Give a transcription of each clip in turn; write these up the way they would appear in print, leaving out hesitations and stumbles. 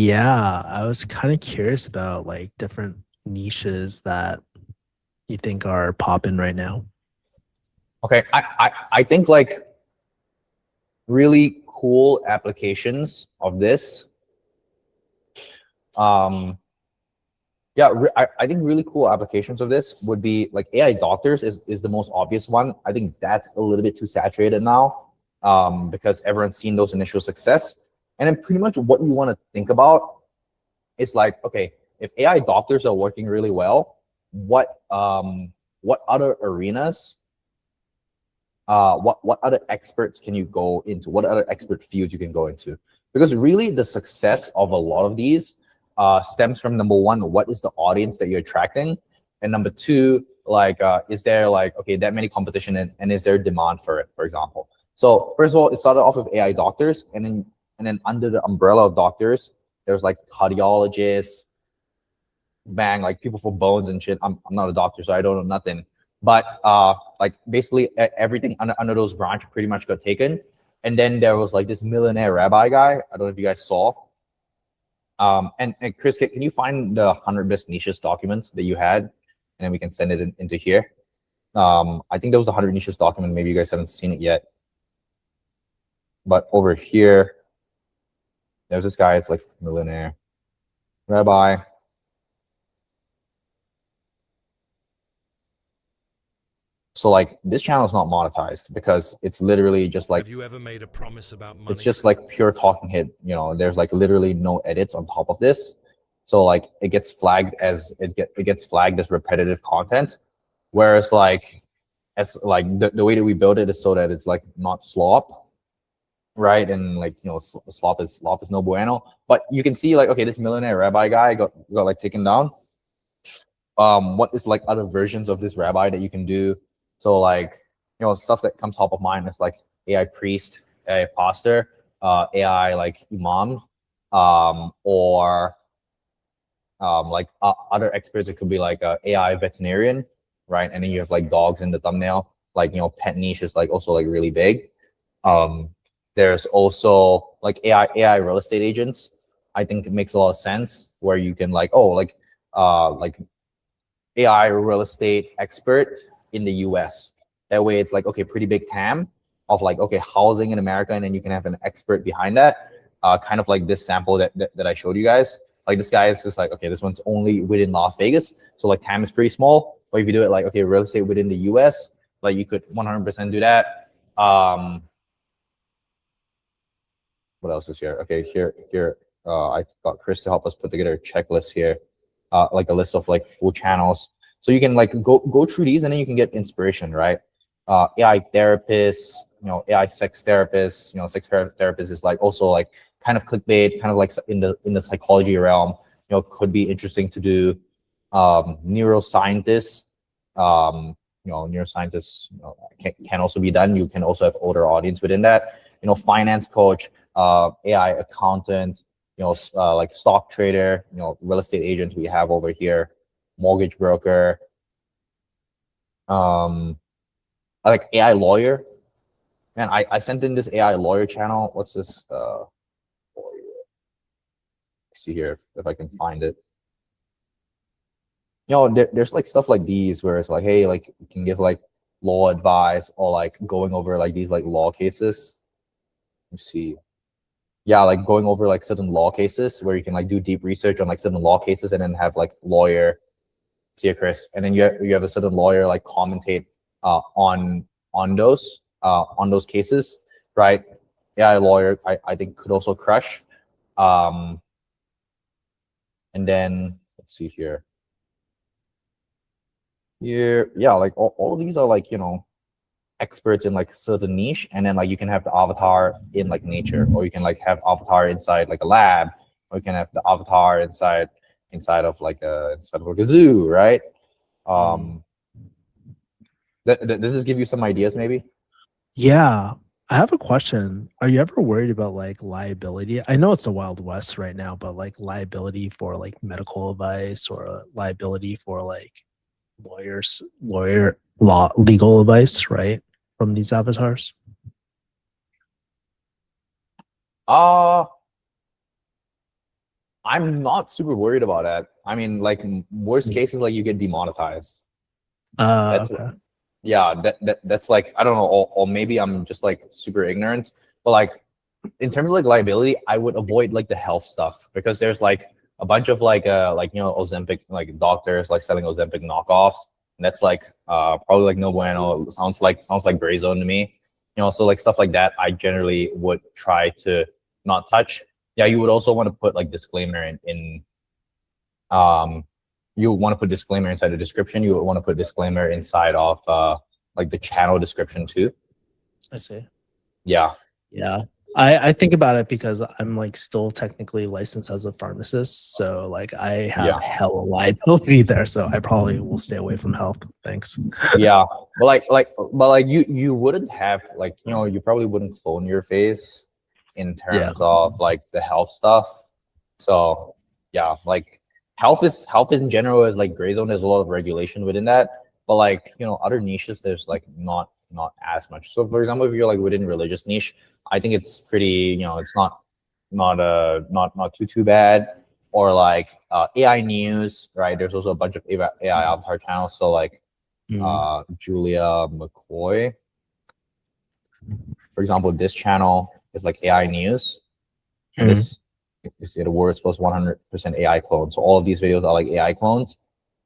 Yeah, I was kind of curious about like different niches that you think are popping right now. Okay, I think like really cool applications of this. Um, yeah, I think really cool applications of this would be like AI doctors is the most obvious one. I think that's a little bit too saturated now, because everyone's seen those initial success. And then pretty much what you want to think about is like, okay, if AI doctors are working really well, what other arenas, what other experts can you go into? What other expert fields you can go into? Because really, the success of a lot of these stems from number one, what is the audience that you're attracting, and number two, like, is there like okay that many competition and is there demand for it, for example. So first of all, it started off with AI doctors, and then under the umbrella of doctors, there's like cardiologists, bang, like people for bones and shit. I'm not a doctor, so I don't know nothing. But like basically everything under those branch pretty much got taken. And then there was like this millionaire rabbi guy. I don't know if you guys saw. And Chris, can you find the 100 best niches document that you had, and then we can send it into here. I think there was a 100 niches document. Maybe you guys haven't seen it yet. But over here, there's this guy. It's like millionaire rabbi. So like this channel is not monetized because it's literally just like, have you ever made a promise about money? it's just like pure talking head. There's like literally no edits on top of this. So like it gets flagged as repetitive content. Whereas like the way that we build it is so that it's like not slop, right? And like slop is no bueno. But you can see like, okay, this millionaire rabbi guy got like taken down. What is like other versions of this rabbi that you can do? So like, stuff that comes top of mind is like AI priest, AI pastor, AI like imam, or like other experts. It could be like AI veterinarian, right? And then you have like dogs in the thumbnail. Like pet niche is like also like really big. There's also like AI real estate agents. I think it makes a lot of sense where you can like like AI real estate expert in the US. That way it's like, okay, pretty big TAM of like, okay, housing in America, and then you can have an expert behind that. Kind of like this sample that I showed you guys. Like this guy is just like, okay, this one's only within Las Vegas. So like TAM is pretty small. But if you do it like, okay, real estate within the US, like you could 100% do that. What else is here? Okay, here, I got Chris to help us put together a checklist here. Like a list of like full channels. So you can like go through these, and then you can get inspiration, right? AI therapists, AI sex therapists, sex therapist is like also like kind of clickbait, kind of like in the psychology realm, could be interesting to do. Neuroscientists, neuroscientists, can also be done. You can also have older audience within that. Finance coach, AI accountant, like stock trader, real estate agent we have over here, mortgage broker, like AI lawyer. Man, I sent in this AI lawyer channel. What's this? See here if I can find it. There's like stuff like these where it's like, hey, like you can give like law advice or like going over like these like law cases. Let me see. Yeah, like going over like certain law cases where you can like do deep research on like certain law cases and then have like lawyer, see you, Chris, and then you have a certain lawyer like commentate on those cases, right? Yeah, lawyer I think could also crush. And then let's see here. Here, yeah, like all of these are like experts in like certain niche, and then like you can have the avatar in like nature, or you can like have avatar inside like a lab, or you can have the avatar inside of like a zoo, right? Does this give you some ideas maybe? Yeah, I have a question. Are you ever worried about like liability? I know it's the Wild West right now, but like liability for like medical advice or liability for like legal advice, right? From these avatars. uh I'm not super worried about that. I mean, like worst case is like you get demonetized. That's Okay. yeah, that's like I don't know, or maybe I'm just like super ignorant, but like in terms of like liability, I would avoid like the health stuff because there's like a bunch of like Ozempic like doctors like selling Ozempic knockoffs. And that's like probably like no bueno. It sounds like gray zone to me. So like stuff like that, I generally would try to not touch. Yeah, you would also want to put like disclaimer in you want to put disclaimer inside the description. You would want to put disclaimer inside of like the channel description too. I see. Yeah. Yeah. I think about it because I'm like still technically licensed as a pharmacist. So like I have Yeah. hella liability there. So I probably will stay away from health. Thanks. Yeah, but like you wouldn't have like you probably wouldn't clone your face in terms of like the health stuff. So yeah, like health in general is like gray zone. There's a lot of regulation within that, but like other niches there's like not as much. So for example, if you're like within religious niche, I think it's pretty it's not too bad. Or like AI news, right? There's also a bunch of AI avatar channels. So like Julia McCoy, for example, this channel is like AI news. And this you see the words was 100% AI clone. So all of these videos are like AI clones.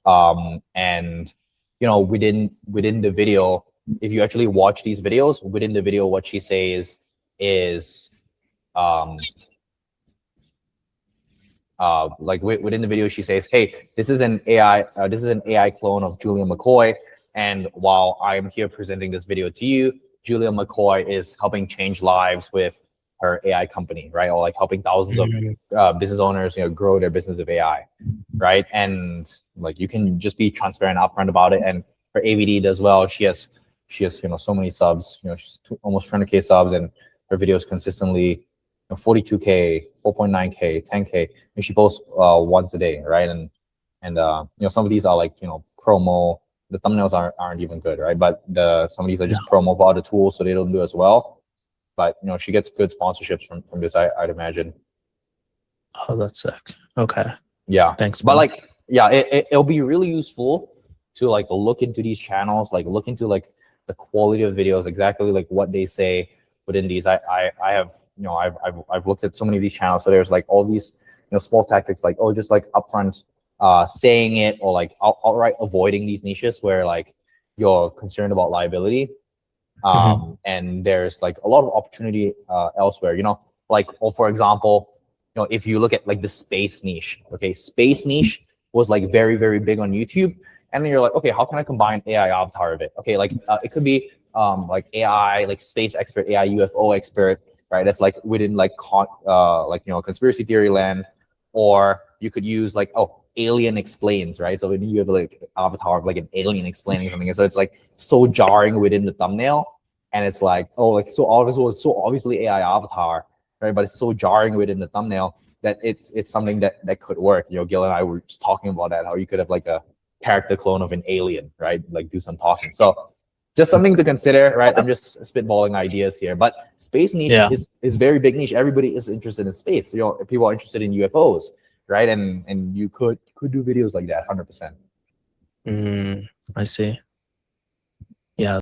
And within the video, if you actually watch these videos, within the video, what she says is like within the video, she says, "Hey, this is an AI clone of Julia McCoy, and while I'm here presenting this video to you, Julia McCoy is helping change lives with her AI company, right? Or like helping thousands of business owners, grow their business of AI, right? And like you can just be transparent, upfront about it. And her AVD does well. She has so many subs. She's almost 200K subs, and her videos consistently 42K, 4.9K, 10K, and she posts once a day, right? And some of these are like promo. The thumbnails aren't even good, right? But some of these are just promo for other tools, so they don't do as well. But she gets good sponsorships from this, I'd imagine. Oh, that's sick. Okay. Yeah. Thanks. But like, yeah, it'll be really useful to like look into these channels, like look into like the quality of videos, exactly like what they say within these. I have I've looked at so many of these channels. So there's like all these small tactics, like just like upfront saying it, or like outright avoiding these niches where like you're concerned about liability. And there's like a lot of opportunity elsewhere, like, or for example, if you look at like the space niche, okay, space niche was like very, very big on YouTube. And then you're like, okay, how can I combine AI avatar of it? Okay, like it could be like AI, like space expert, AI UFO expert, right? That's like within like conspiracy theory land. Or you could use like, alien explains, right? So when you have like avatar of like an alien explaining something, so it's like so jarring within the thumbnail, and it's like, so obviously AI avatar, right? But it's so jarring within the thumbnail that it's something that could work. Gil and I were just talking about that, how you could have like a character clone of an alien, right? Like do some talking. So just something to consider, right? I'm just spitballing ideas here, but space niche is very big niche. Everybody is interested in space. People are interested in UFOs, right? And you could do videos like that, 100%. I see.